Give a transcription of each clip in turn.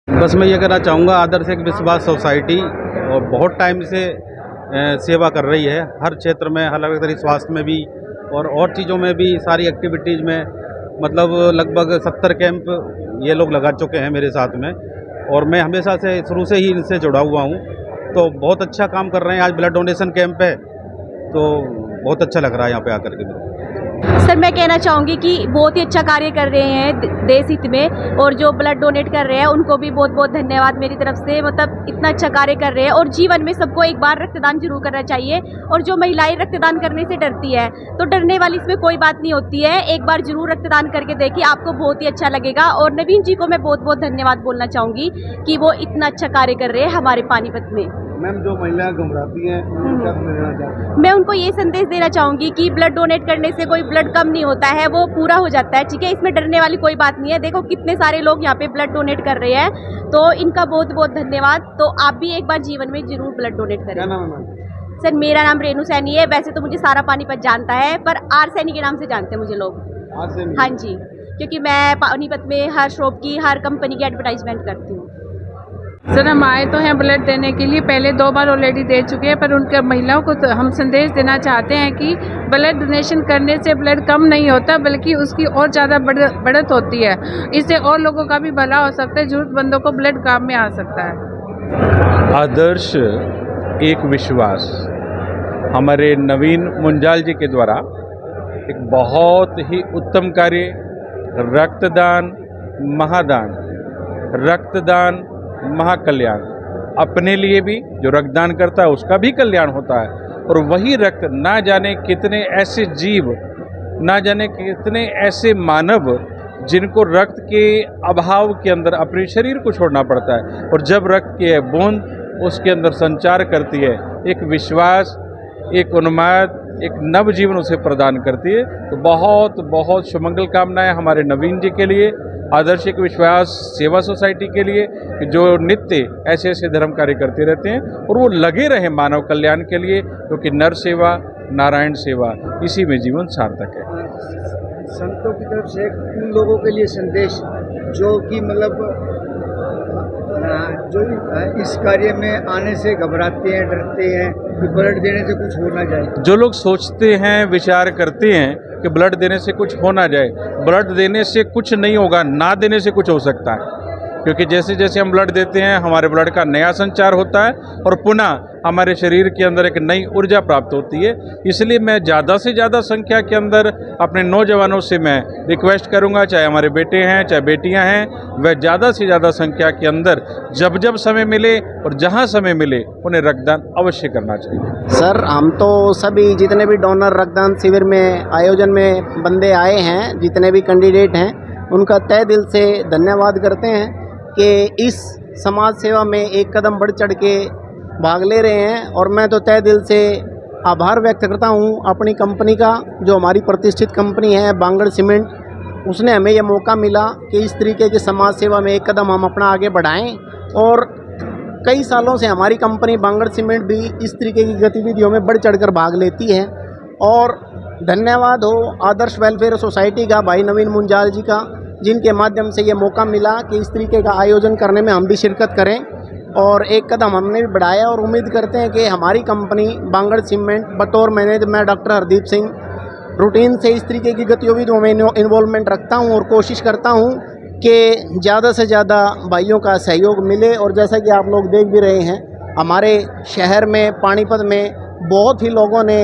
बस मैं ये कहना चाहूँगा, आदर्श एक विश्वास सोसाइटी और बहुत टाइम से सेवा कर रही है हर क्षेत्र में, अलग अलग स्वास्थ्य में भी और चीज़ों में भी, सारी एक्टिविटीज़ में। मतलब लगभग 70 कैंप ये लोग लगा चुके हैं मेरे साथ में, और मैं हमेशा से शुरू से ही इनसे जुड़ा हुआ हूँ। तो बहुत अच्छा काम कर रहे हैं। आज ब्लड डोनेशन कैंप है तो बहुत अच्छा लग रहा है यहाँ पे आकर के मेरे को। सर मैं कहना चाहूँगी कि बहुत ही अच्छा कार्य कर रहे हैं देश हित में, और जो ब्लड डोनेट कर रहे हैं उनको भी बहुत बहुत धन्यवाद मेरी तरफ से। मतलब इतना अच्छा कार्य कर रहे हैं, और जीवन में सबको एक बार रक्तदान जरूर करना चाहिए। और जो महिलाएं रक्तदान करने से डरती है, तो डरने वाली इसमें कोई बात नहीं होती है। एक बार जरूर रक्तदान करके देखिए, आपको बहुत ही अच्छा लगेगा। और नवीन जी को मैं बहुत बहुत धन्यवाद बोलना चाहूँगी कि वो इतना अच्छा कार्य कर रहे हैं हमारे पानीपत में। मैम, जो महिलाएं घबराती हैं उनका देना चाहते हैं? मैं उनको ये संदेश देना चाहूँगी कि ब्लड डोनेट करने से कोई ब्लड कम नहीं होता है, वो पूरा हो जाता है। ठीक है, इसमें डरने वाली कोई बात नहीं है। देखो कितने सारे लोग यहाँ पे ब्लड डोनेट कर रहे हैं, तो इनका बहुत बहुत धन्यवाद। तो आप भी एक बार जीवन में जरूर ब्लड डोनेट करें। क्या नाम है मैम? सर मेरा नाम रेणु सैनी है। वैसे तो मुझे सारा पानीपत जानता है, पर आर सैनी के नाम से जानते हैं मुझे लोग। हाँ जी, क्योंकि मैं पानीपत में हर शॉप की, हर कंपनी की एडवर्टाइजमेंट करती हूँ। सर हम आए तो हैं ब्लड देने के लिए, पहले 2 बार ऑलरेडी दे चुके हैं, पर उनके महिलाओं को तो हम संदेश देना चाहते हैं कि ब्लड डोनेशन करने से ब्लड कम नहीं होता, बल्कि उसकी और ज़्यादा बढ़त होती है। इससे और लोगों का भी भला हो सकता है, ज़रूरतमंदों को ब्लड काम में आ सकता है। आदर्श एक विश्वास हमारे नवीन मुंजाल जी के द्वारा एक बहुत ही उत्तम कार्य, रक्तदान महादान, रक्तदान महाकल्याण। अपने लिए भी जो रक्तदान करता है उसका भी कल्याण होता है, और वही रक्त ना जाने कितने ऐसे जीव, ना जाने कितने ऐसे मानव जिनको रक्त के अभाव के अंदर अपने शरीर को छोड़ना पड़ता है, और जब रक्त की बूंद उसके अंदर संचार करती है, एक विश्वास, एक उन्माद, एक नव जीवन उसे प्रदान करती है। तो बहुत बहुत शुभमंगल कामनाएं हमारे नवीन जी के लिए, आदर्श एक विश्वास सेवा सोसाइटी के लिए, जो नित्य ऐसे ऐसे धर्म कार्य करते रहते हैं, और वो लगे रहे मानव कल्याण के लिए, क्योंकि नर सेवा नारायण सेवा, इसी में जीवन सार्थक है। संतों की तरफ से उन लोगों के लिए संदेश जो कि मतलब जो इस कार्य में आने से घबराते हैं, डरते हैं कि ब्लड देने से कुछ हो ना जाए। जो लोग सोचते हैं, विचार करते हैं कि ब्लड देने से कुछ हो ना जाए, ब्लड देने से कुछ नहीं होगा, ना देने से कुछ हो सकता है। क्योंकि जैसे जैसे हम ब्लड देते हैं, हमारे ब्लड का नया संचार होता है, और पुनः हमारे शरीर के अंदर एक नई ऊर्जा प्राप्त होती है। इसलिए मैं ज़्यादा से ज़्यादा संख्या के अंदर अपने नौजवानों से मैं रिक्वेस्ट करूंगा, चाहे हमारे बेटे हैं चाहे बेटियां हैं, वह ज़्यादा से ज़्यादा संख्या के अंदर जब जब समय मिले और जहां समय मिले उन्हें रक्तदान अवश्य करना चाहिए। सर हम तो सभी जितने भी डोनर रक्तदान शिविर में आयोजन में बंदे आए हैं, जितने भी कैंडिडेट हैं, उनका तहे दिल से धन्यवाद करते हैं कि इस समाज सेवा में एक कदम बढ़ चढ़ के भाग ले रहे हैं। और मैं तो तहे दिल से आभार व्यक्त करता हूं अपनी कंपनी का, जो हमारी प्रतिष्ठित कंपनी है बांगड़ सीमेंट। उसने हमें यह मौका मिला कि इस तरीके की समाज सेवा में एक कदम हम अपना आगे बढ़ाएं, और कई सालों से हमारी कंपनी बांगड़ सीमेंट भी इस तरीके की गतिविधियों में बढ़ चढ़कर भाग लेती है। और धन्यवाद हो आदर्श वेलफेयर सोसाइटी का, भाई नवीन मुंजाल जी का, जिनके माध्यम से ये मौका मिला कि इस तरीके का आयोजन करने में हम भी शिरकत करें, और एक कदम हमने भी बढ़ाया। और उम्मीद करते हैं कि हमारी कंपनी बांगड़ सीमेंट बतौर मैनेजर मैं डॉक्टर हरदीप सिंह रूटीन से इस तरीके की गतिविधियों में इन्वॉल्वमेंट रखता हूं, और कोशिश करता हूं कि ज़्यादा से ज़्यादा भाइयों का सहयोग मिले। और जैसा कि आप लोग देख भी रहे हैं, हमारे शहर में पानीपत में बहुत ही लोगों ने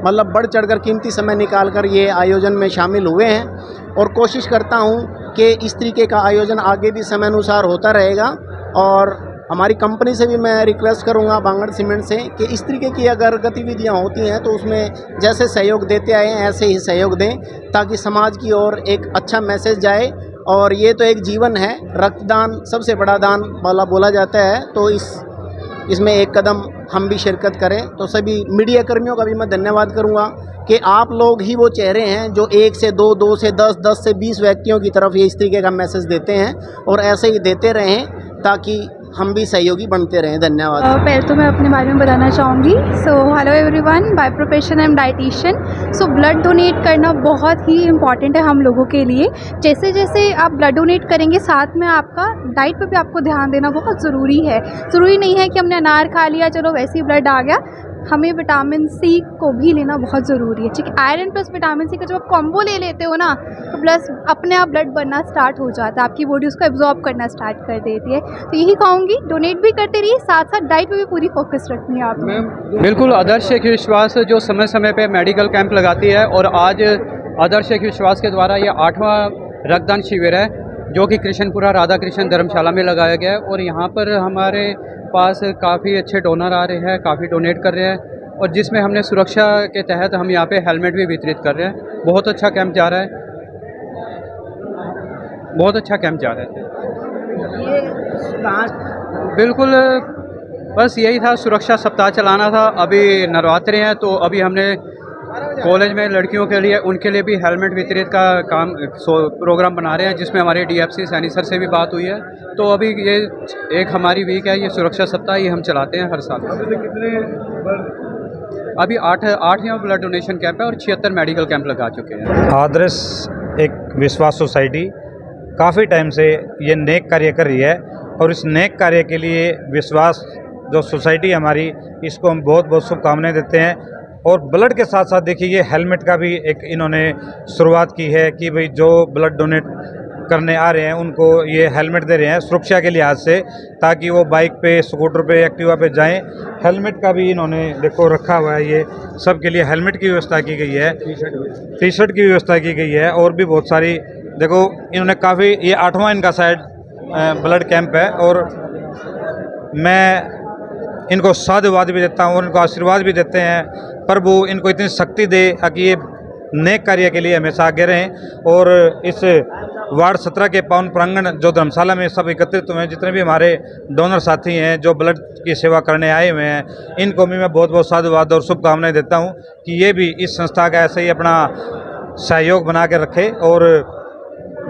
मतलब बढ़ चढ़कर कीमती समय निकालकर ये आयोजन में शामिल हुए हैं, और कोशिश करता हूं कि इस तरीके का आयोजन आगे भी समय अनुसार होता रहेगा। और हमारी कंपनी से भी मैं रिक्वेस्ट करूंगा बांगड़ सीमेंट से कि इस तरीके की अगर गतिविधियां होती हैं तो उसमें जैसे सहयोग देते आए हैं ऐसे ही सहयोग दें, ताकि समाज की ओर एक अच्छा मैसेज जाए। और ये तो एक जीवन है, रक्तदान सबसे बड़ा दान वाला बोला जाता है, तो इसमें एक कदम हम भी शिरकत करें। तो सभी मीडिया कर्मियों का भी मैं धन्यवाद करूंगा कि आप लोग ही वो चेहरे हैं जो 1 से 2, 2 से 10, 10 से 20 व्यक्तियों की तरफ ये इस तरीके का मैसेज देते हैं, और ऐसे ही देते रहें, ताकि हम भी सहयोगी बनते रहें। धन्यवाद। पहले तो मैं अपने बारे में बताना चाहूँगी। So hello everyone, by profession I am dietitian. So blood donate करना बहुत ही इम्पॉर्टेंट है हम लोगों के लिए। जैसे जैसे आप ब्लड डोनेट करेंगे, साथ में आपका डाइट पे भी आपको ध्यान देना बहुत ज़रूरी है। ज़रूरी नहीं है कि हमने अनार खा लिया चलो वैसे ही ब्लड आ गया। हमें विटामिन सी को भी लेना बहुत ज़रूरी है, ठीक है। आयरन प्लस विटामिन सी का जब आप कॉम्बो ले लेते हो ना, तो प्लस अपने आप ब्लड बनना स्टार्ट हो जाता है, आपकी बॉडी उसको एब्जॉर्ब करना स्टार्ट कर देती है। तो यही कहूँगी, डोनेट भी करते रहिए, साथ साथ डाइट पे भी पूरी फोकस रखनी है आपने। बिल्कुल, आदर्श एक विश्वास जो समय समय पे मेडिकल कैंप लगाती है, और आज आदर्श एक विश्वास के द्वारा ये 8वां रक्तदान शिविर है जो कि कृष्णपुरा राधा कृष्ण धर्मशाला में लगाया गया है। और यहाँ पर हमारे पास काफ़ी अच्छे डोनर आ रहे हैं, काफ़ी डोनेट कर रहे हैं, और जिसमें हमने सुरक्षा के तहत हम यहाँ पे हेलमेट भी वितरित कर रहे हैं। बहुत अच्छा कैंप जा रहा है, बहुत अच्छा कैंप जा रहा है। बिल्कुल, बस यही था, सुरक्षा सप्ताह चलाना था। अभी नवरात्रे हैं तो अभी हमने कॉलेज में लड़कियों के लिए, उनके लिए भी हेलमेट वितरित का काम प्रोग्राम बना रहे हैं, जिसमें हमारे डीएफसी सैनी सर से भी बात हुई है। तो अभी ये एक हमारी वीक है, ये सुरक्षा सप्ताह ये हम चलाते हैं हर साल। अभी 8वां ब्लड डोनेशन कैंप है और 76 मेडिकल कैंप लगा चुके हैं। आदर्श एक विश्वास सोसाइटी काफ़ी टाइम से ये नेक कार्य कर रही है, और इस नेक कार्य के लिए विश्वास जो सोसाइटी हमारी, इसको हम बहुत बहुत शुभकामनाएं देते हैं। और ब्लड के साथ साथ देखिए, ये हेलमेट का भी एक इन्होंने शुरुआत की है कि भाई जो ब्लड डोनेट करने आ रहे हैं उनको ये हेलमेट दे रहे हैं सुरक्षा के लिहाज से, ताकि वो बाइक पे, स्कूटर पे, एक्टिवा पे जाएं। हेलमेट का भी इन्होंने देखो रखा हुआ है, ये सब के लिए हेलमेट की व्यवस्था की गई है, टी शर्ट की व्यवस्था की गई है, और भी बहुत सारी देखो इन्होंने काफ़ी, ये 8वां इनका शायद ब्लड कैंप है। और मैं इनको साधुवाद भी देता हूँ और इनको आशीर्वाद भी देते हैं, प्रभु इनको इतनी शक्ति दे कि ये नेक कार्य के लिए हमेशा आगे रहें। और इस वार्ड 17 के पावन प्रांगण जो धर्मशाला में सब एकत्रित हुए हैं, जितने भी हमारे डोनर साथी हैं जो ब्लड की सेवा करने आए हुए हैं, इनको भी मैं बहुत बहुत साधुवाद और शुभकामनाएं देता हूं कि ये भी इस संस्था का ऐसे ही अपना सहयोग बना के रखे। और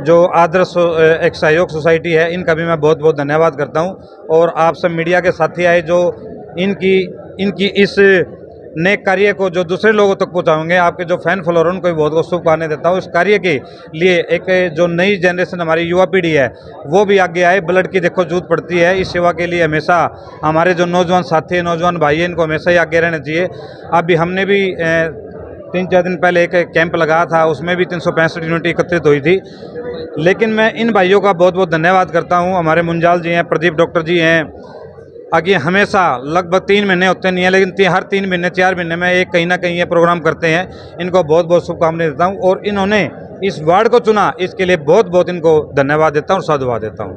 जो आदर्श एक सहयोग सोसाइटी है, इनका भी मैं बहुत बहुत धन्यवाद करता हूं। और आप सब मीडिया के साथी आए जो इनकी इस नेक कार्य को जो दूसरे लोगों तक पहुंचाएंगे, आपके जो फैन फॉलोअर उनको भी बहुत बहुत शुभकामनाएं देता हूं। इस कार्य के लिए एक जो नई जनरेशन हमारी युवा पीढ़ी है वो भी आगे आए। ब्लड की देखो जरूरत पड़ती है, इस सेवा के लिए हमेशा हमारे जो नौजवान साथी हैं, नौजवान भाई हैं, इनको हमेशा ही आगे रहना चाहिए। अभी हमने भी 3-4 दिन पहले एक कैंप लगाया था, उसमें भी 365 यूनिट एकत्रित हुई थी। लेकिन मैं इन भाइयों का बहुत बहुत धन्यवाद करता हूं। हमारे मुंजाल जी हैं, प्रदीप डॉक्टर जी हैं, आगे हमेशा लगभग 3 महीने होते नहीं है, लेकिन हर 3 महीने 4 महीने में एक कहीं ना कहीं ये प्रोग्राम करते हैं। इनको बहुत बहुत शुभकामनाएं देता हूं, और इन्होंने इस वार्ड को चुना इसके लिए बहुत बहुत इनको धन्यवाद देता हूं और साधुवाद देता हूं।